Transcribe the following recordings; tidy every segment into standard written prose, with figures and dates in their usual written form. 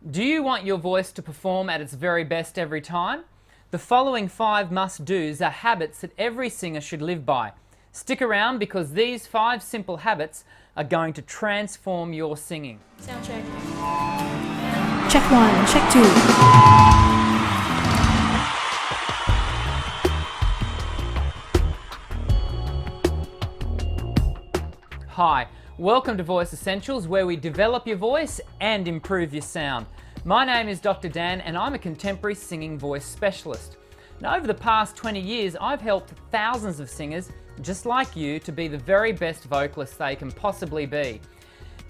Do you want your voice to perform at its very best every time? The following 5 must-dos are habits that every singer should live by. Stick around because these 5 simple habits are going to transform your singing. Sound check. Check 1, check 2. Hi, welcome to Voice Essentials, where we develop your voice and improve your sound. My name is Dr. Dan and I'm a contemporary singing voice specialist. Now, over the past 20 years, I've helped thousands of singers just like you to be the very best vocalists they can possibly be.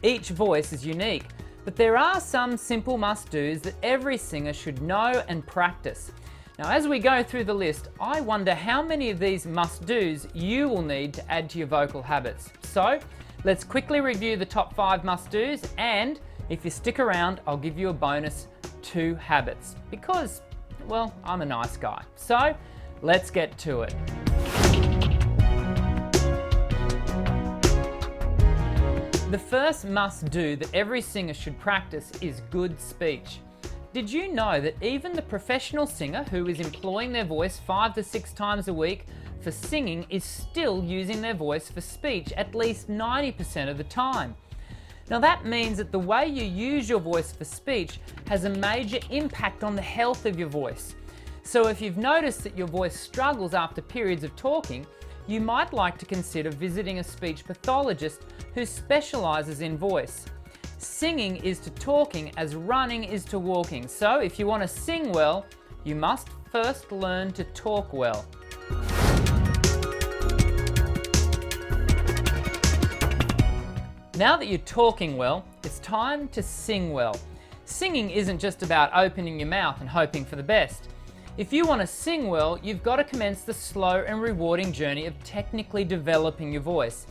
Each voice is unique, but there are some simple must-dos that every singer should know and practice. Now, as we go through the list, I wonder how many of these must-dos you will need to add to your vocal habits. So, let's quickly review the top 5 must-dos, and if you stick around, I'll give you a bonus 2 habits because, well, I'm a nice guy. So, let's get to it. The first must-do that every singer should practice is good speech. Did you know that even the professional singer who is employing their voice 5 to 6 times a week for singing is still using their voice for speech at least 90% of the time? Now that means that the way you use your voice for speech has a major impact on the health of your voice. So if you've noticed that your voice struggles after periods of talking, you might like to consider visiting a speech pathologist who specializes in voice. Singing is to talking as running is to walking. So if you want to sing well, you must first learn to talk well. Now that you're talking well, it's time to sing well. Singing isn't just about opening your mouth and hoping for the best. If you want to sing well, you've got to commence the slow and rewarding journey of technically developing your voice.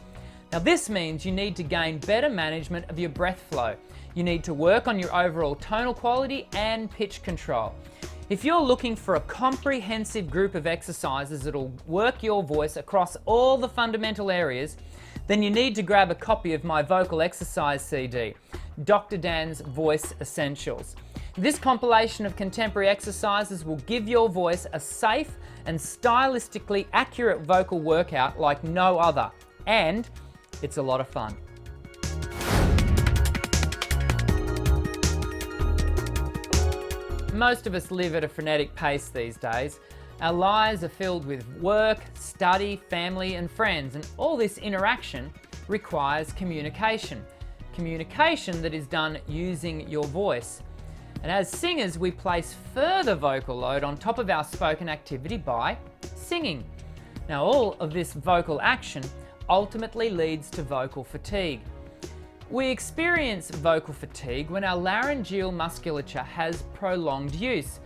Now this means you need to gain better management of your breath flow. You need to work on your overall tonal quality and pitch control. If you're looking for a comprehensive group of exercises that'll work your voice across all the fundamental areas, then you need to grab a copy of my vocal exercise CD, Dr. Dan's Voice Essentials. This compilation of contemporary exercises will give your voice a safe and stylistically accurate vocal workout like no other, and it's a lot of fun. Most of us live at a frenetic pace these days. Our lives are filled with work, study, family and friends, and all this interaction requires communication. Communication that is done using your voice. And as singers, we place further vocal load on top of our spoken activity by singing. Now, all of this vocal action ultimately leads to vocal fatigue. We experience vocal fatigue when our laryngeal musculature has prolonged use.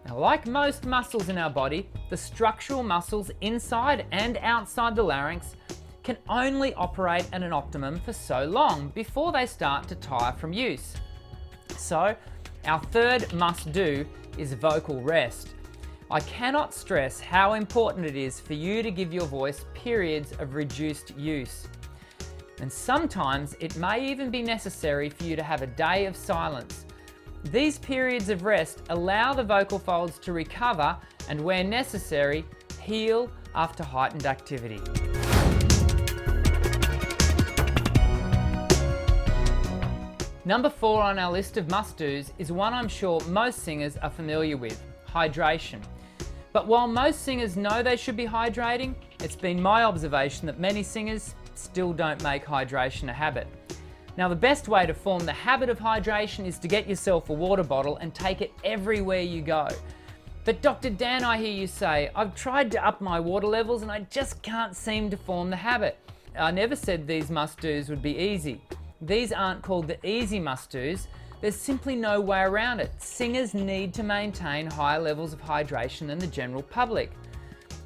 Now, like most muscles in our body, the structural muscles inside and outside the larynx can only operate at an optimum for so long before they start to tire from use. So, our third must-do is vocal rest. I cannot stress how important it is for you to give your voice periods of reduced use. And sometimes it may even be necessary for you to have a day of silence. These periods of rest allow the vocal folds to recover and, where necessary, heal after heightened activity. Number 4 on our list of must-dos is one I'm sure most singers are familiar with: hydration. But while most singers know they should be hydrating, it's been my observation that many singers still don't make hydration a habit. Now, the best way to form the habit of hydration is to get yourself a water bottle and take it everywhere you go. But Dr. Dan, I hear you say, I've tried to up my water levels and I just can't seem to form the habit. I never said these must-dos would be easy. These aren't called the easy must-dos. There's simply no way around it. Singers need to maintain higher levels of hydration than the general public.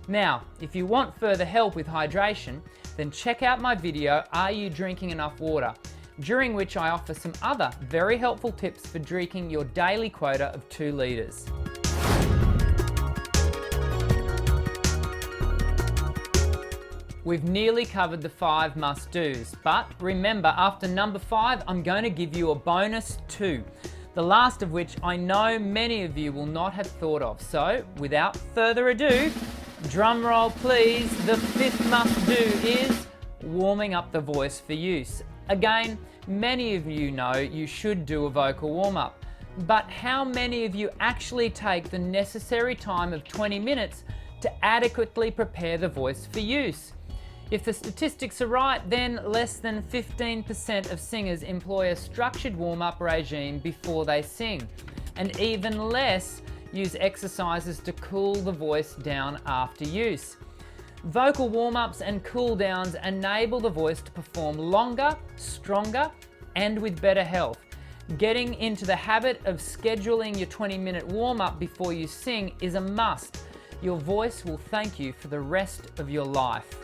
Now, if you want further help with hydration, then check out my video, Are You Drinking Enough Water?, during which I offer some other very helpful tips for drinking your daily quota of 2 litres. We've nearly covered the 5 must-dos, but remember, after number 5, I'm going to give you a bonus 2. the last of which I know many of you will not have thought of. So, without further ado, drum roll please, the fifth must-do is warming up the voice for use. Again, many of you know you should do a vocal warm-up, but how many of you actually take the necessary time of 20 minutes to adequately prepare the voice for use? If the statistics are right, then less than 15% of singers employ a structured warm-up regime before they sing, and even less use exercises to cool the voice down after use. Vocal warm-ups and cool-downs enable the voice to perform longer, stronger, and with better health. Getting into the habit of scheduling your 20-minute warm-up before you sing is a must. Your voice will thank you for the rest of your life.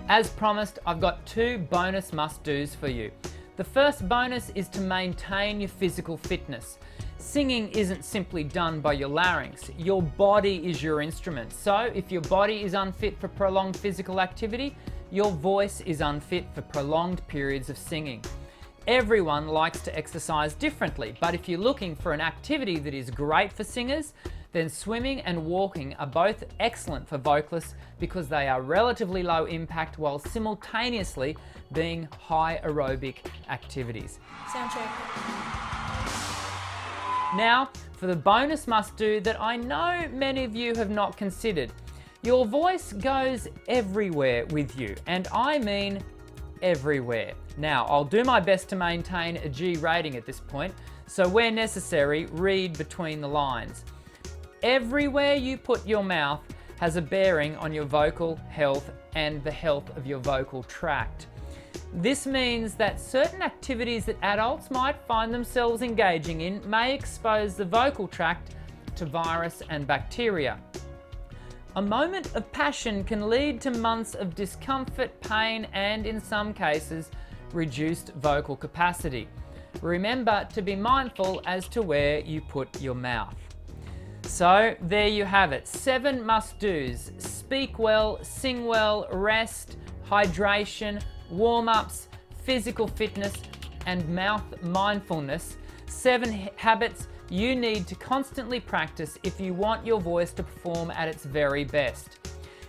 As promised, I've got 2 bonus must-dos for you. The first bonus is to maintain your physical fitness. Singing isn't simply done by your larynx. Your body is your instrument. So if your body is unfit for prolonged physical activity, your voice is unfit for prolonged periods of singing. Everyone likes to exercise differently, but if you're looking for an activity that is great for singers, then swimming and walking are both excellent for vocalists because they are relatively low impact while simultaneously being high aerobic activities. Sound check. Now, for the bonus must-do that I know many of you have not considered. Your voice goes everywhere with you, and I mean everywhere. Now, I'll do my best to maintain a G rating at this point, so where necessary, read between the lines. Everywhere you put your mouth has a bearing on your vocal health and the health of your vocal tract. This means that certain activities that adults might find themselves engaging in may expose the vocal tract to virus and bacteria. A moment of passion can lead to months of discomfort, pain, and in some cases, reduced vocal capacity. Remember to be mindful as to where you put your mouth. So there you have it, 7 must-dos: speak well, sing well, rest, hydration, warm-ups, physical fitness, and mouth mindfulness. 7 habits you need to constantly practice if you want your voice to perform at its very best.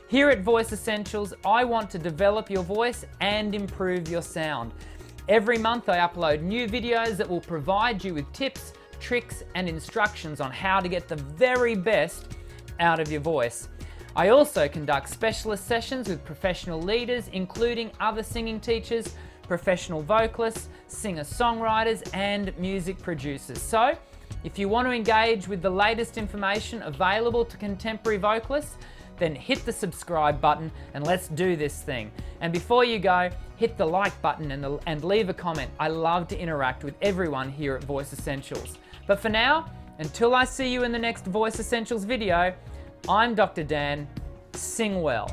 Here at Voice Essentials, I want to develop your voice and improve your sound. Every month I upload new videos that will provide you with tips, tricks, and instructions on how to get the very best out of your voice. I also conduct specialist sessions with professional leaders, including other singing teachers, professional vocalists, singer-songwriters, and music producers. So, if you want to engage with the latest information available to contemporary vocalists, then hit the subscribe button and let's do this thing. And before you go, hit the like button and leave a comment. I love to interact with everyone here at Voice Essentials. But for now, until I see you in the next Voice Essentials video, I'm Dr. Dan. Sing well.